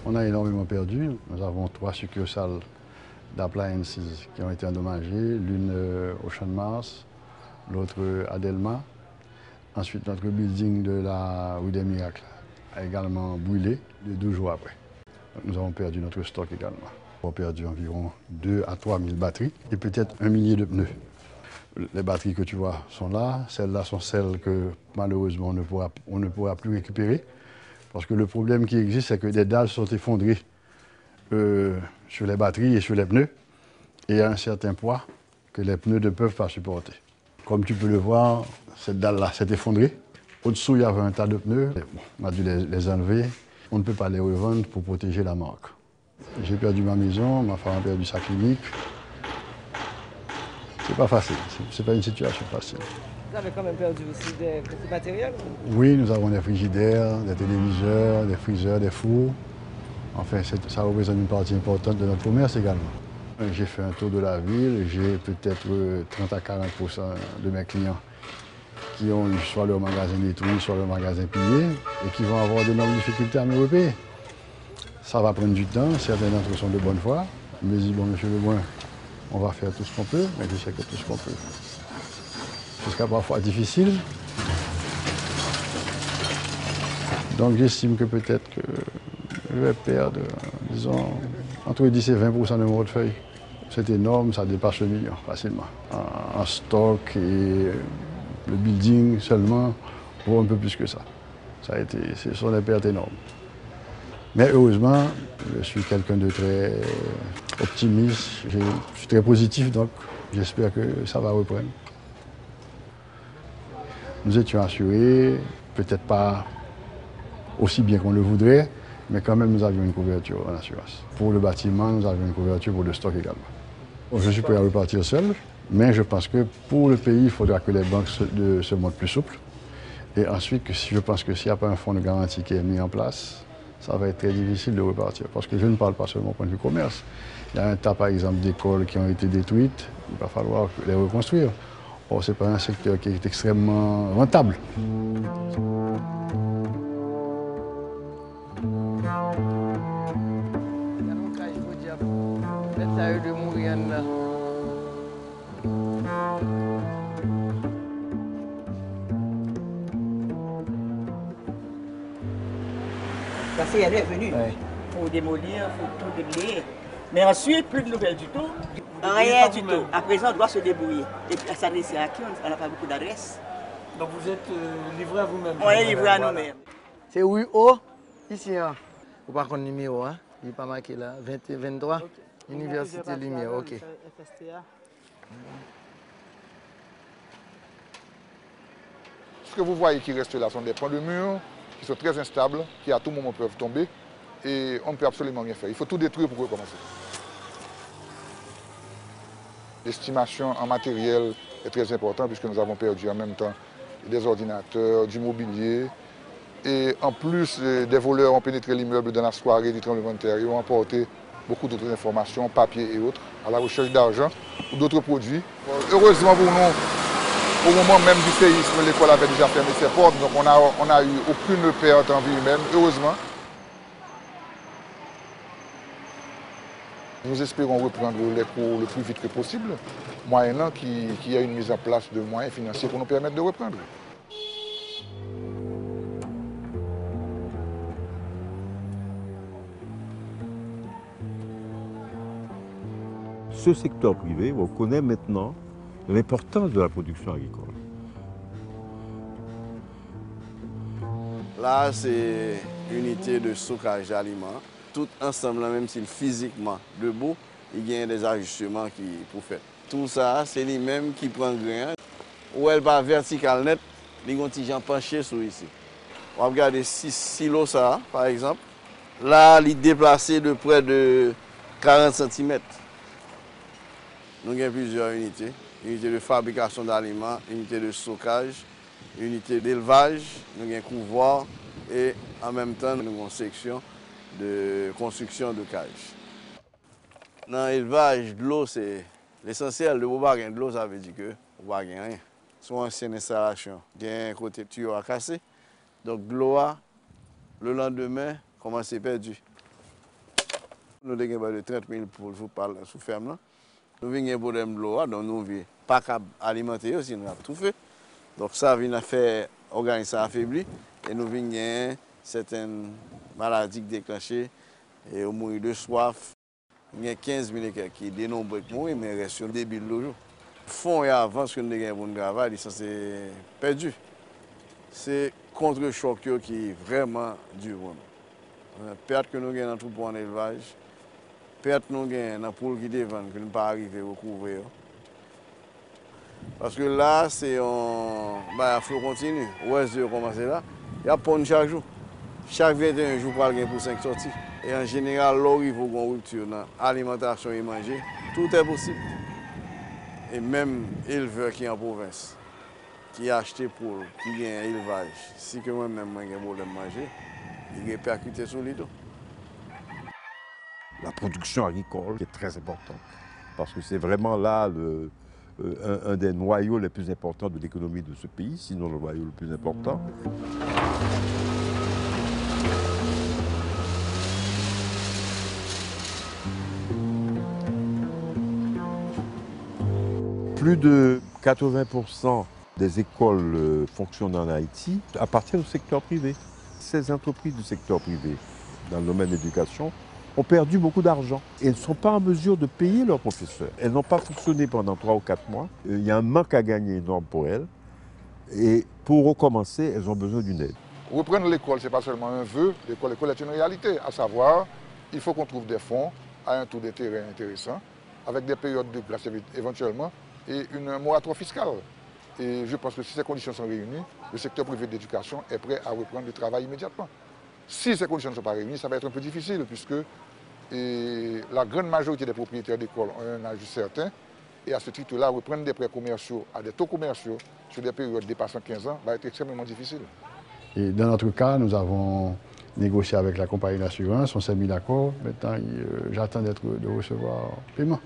On a énormément perdu. Nous avons 3 succursales d'appliances qui ont été endommagées, l'une au Champ de Mars, l'autre à Delma. Ensuite, notre building de la rue des Miracles a également brûlé 2 jours après. Nous avons perdu notre stock également. Nous avons perdu environ 2 à 3 000 batteries et peut-être 1 millier de pneus. Les batteries que tu vois sont là. Celles-là sont celles que malheureusement on ne pourra plus récupérer. Parce que le problème qui existe, c'est que des dalles sont effondrées sur les batteries et sur les pneus. Et il y a un certain poids que les pneus ne peuvent pas supporter. Comme tu peux le voir, cette dalle-là s'est effondrée. Au-dessous, il y avait un tas de pneus. Bon, on a dû les enlever. On ne peut pas les revendre pour protéger la marque. J'ai perdu ma maison, ma femme a perdu sa clinique. C'est pas facile, c'est pas une situation facile. Vous avez quand même perdu aussi des petits matériels? Oui, nous avons des frigidaires, des téléviseurs, des freezers, des fours. Enfin, ça représente une partie importante de notre commerce également. J'ai fait un tour de la ville, j'ai peut-être 30 à 40% de mes clients qui ont eu soit leur magasin détruit, soit leur magasin pillé et qui vont avoir d'énormes difficultés à me repayer. Ça va prendre du temps, certains d'entre eux sont de bonne foi. Ils me disent, bon, monsieur Lebrun, on va faire tout ce qu'on peut, mais je sais que tout ce qu'on peut. Jusqu'à parfois difficile. Donc j'estime que peut-être que je vais perdre, disons, entre 10 et 20% de mon portefeuille. C'est énorme, ça dépasse le million facilement. En stock et le building seulement, pour un peu plus que ça. Ce sont des pertes énormes. Mais heureusement, je suis quelqu'un de très optimiste, je suis très positif, donc j'espère que ça va reprendre. Nous étions assurés, peut-être pas aussi bien qu'on le voudrait, mais quand même nous avions une couverture en assurance. Pour le bâtiment, nous avions une couverture pour le stock également. Je suis prêt à repartir seul, mais je pense que pour le pays, il faudra que les banques se montrent plus souples. Et ensuite, je pense que s'il n'y a pas un fonds de garantie qui est mis en place, ça va être très difficile de repartir. Parce que je ne parle pas seulement au point de vue commerce. Il y a un tas, par exemple, d'écoles qui ont été détruites. Il va falloir les reconstruire. Or, ce n'est pas un secteur qui est extrêmement rentable. Parce qu'elle est venue pour démolir, pour tout déblayer. Mais ensuite, plus de nouvelles du tout. Rien du tout. À présent, on doit se débrouiller. Et puis, à s'adresser à qui? On n'a pas beaucoup d'adresses. Donc vous êtes livré à vous-même? On est livré à nous-mêmes. C'est rue O, ici. Hein. Vous pas connaître le numéro, hein? Il n'est pas marqué là. 23, okay. Université Lumière, ok. Ce que vous voyez qui reste là sont des points de mur qui sont très instables, qui à tout moment peuvent tomber. Et on ne peut absolument rien faire. Il faut tout détruire pour recommencer. L'estimation en matériel est très importante puisque nous avons perdu en même temps des ordinateurs, du mobilier. Et en plus, des voleurs ont pénétré l'immeuble dans la soirée du tremblement de terre et ont emporté beaucoup d'autres informations, papier et autres, à la recherche d'argent ou d'autres produits. Heureusement pour nous, au moment même du séisme, l'école avait déjà fermé ses portes, donc on n'a eu aucune perte en vie humaine, heureusement. Nous espérons reprendre les cours le plus vite que possible, moyennant qu'il y ait une mise en place de moyens financiers pour nous permettre de reprendre. Ce secteur privé reconnaît maintenant l'importance de la production agricole. Là, c'est une unité de stockage d'aliments. Tout ensemble, même si physiquement debout, il y a des ajustements pour faire. Tout ça, c'est lui-même qui prend grain. où elle va verticale net, il y a un petit penché sur ici. On va regarder 6 silos ça, par exemple. Là, il est déplacé de près de 40 cm. Nous avons plusieurs unités. Unité de fabrication d'aliments, unité de stockage, unité d'élevage, nous avons un couloir et en même temps nous avons une section de construction de cages. Dans l'élevage, de l'eau, c'est l'essentiel. De de l'eau, ça veut dire que vous n'avez rien. C'est une ancienne installation. Il y a un côté tuyau à casser. Donc de l'eau, le lendemain, commence à perdu. Nous avons de 30 000 poules sous ferme. Nous avons un problème de l'eau, donc nous n'avons pas qu'à alimenter aussi, nous avons tout fait. Donc ça vient faire l'organisme affaibli et nous avons certaines maladies déclenchées et au mourir de soif. Il y a 15 000 qui dénombrent qui mourent, mais il reste débile le jour. Le fond et avant, ce que nous avons un travail, ça c'est perdu. C'est contre-choc qui est vraiment dur. Perte que nous avons dans tout pour en élevage. Perte nous gagnons dans poule qui devant que nous pas arriver à recouvrir. Parce que là, c'est un flot continu. Ouest de commencer là, il y a pont chaque jour. Chaque 21 jours, il y a pour 5 sorties. Et en général, là, il faut une rupture dans l'alimentation et manger. Tout est possible. Et même éleveur qui est en province, qui a acheté pour, qui a un élevage, si que moi-même j'ai un problème de manger, il est répercuté sur les dos. La production agricole est très importante parce que c'est vraiment là un des noyaux les plus importants de l'économie de ce pays, sinon le noyau le plus important. Plus de 80% des écoles fonctionnent en Haïti appartiennent au secteur privé. Ces entreprises du secteur privé, dans le domaine de l'éducation, ont perdu beaucoup d'argent. Elles ne sont pas en mesure de payer leurs professeurs. Elles n'ont pas fonctionné pendant 3 ou 4 mois. Il y a un manque à gagner énorme pour elles. Et pour recommencer, elles ont besoin d'une aide. Reprendre l'école, ce n'est pas seulement un vœu. L'école est une réalité. À savoir, il faut qu'on trouve des fonds à un taux d'intérêt intéressant, avec des périodes de grâce éventuellement, et un moratoire fiscal. Et je pense que si ces conditions sont réunies, le secteur privé d'éducation est prêt à reprendre le travail immédiatement. Si ces conditions ne sont pas réunies, ça va être un peu difficile puisque la grande majorité des propriétaires d'écoles ont un âge certain et à ce titre-là, reprendre des prêts commerciaux à des taux commerciaux sur des périodes dépassant 15 ans va être extrêmement difficile. Et dans notre cas, nous avons négocié avec la compagnie d'assurance, on s'est mis d'accord. Maintenant, j'attends de recevoir le paiement.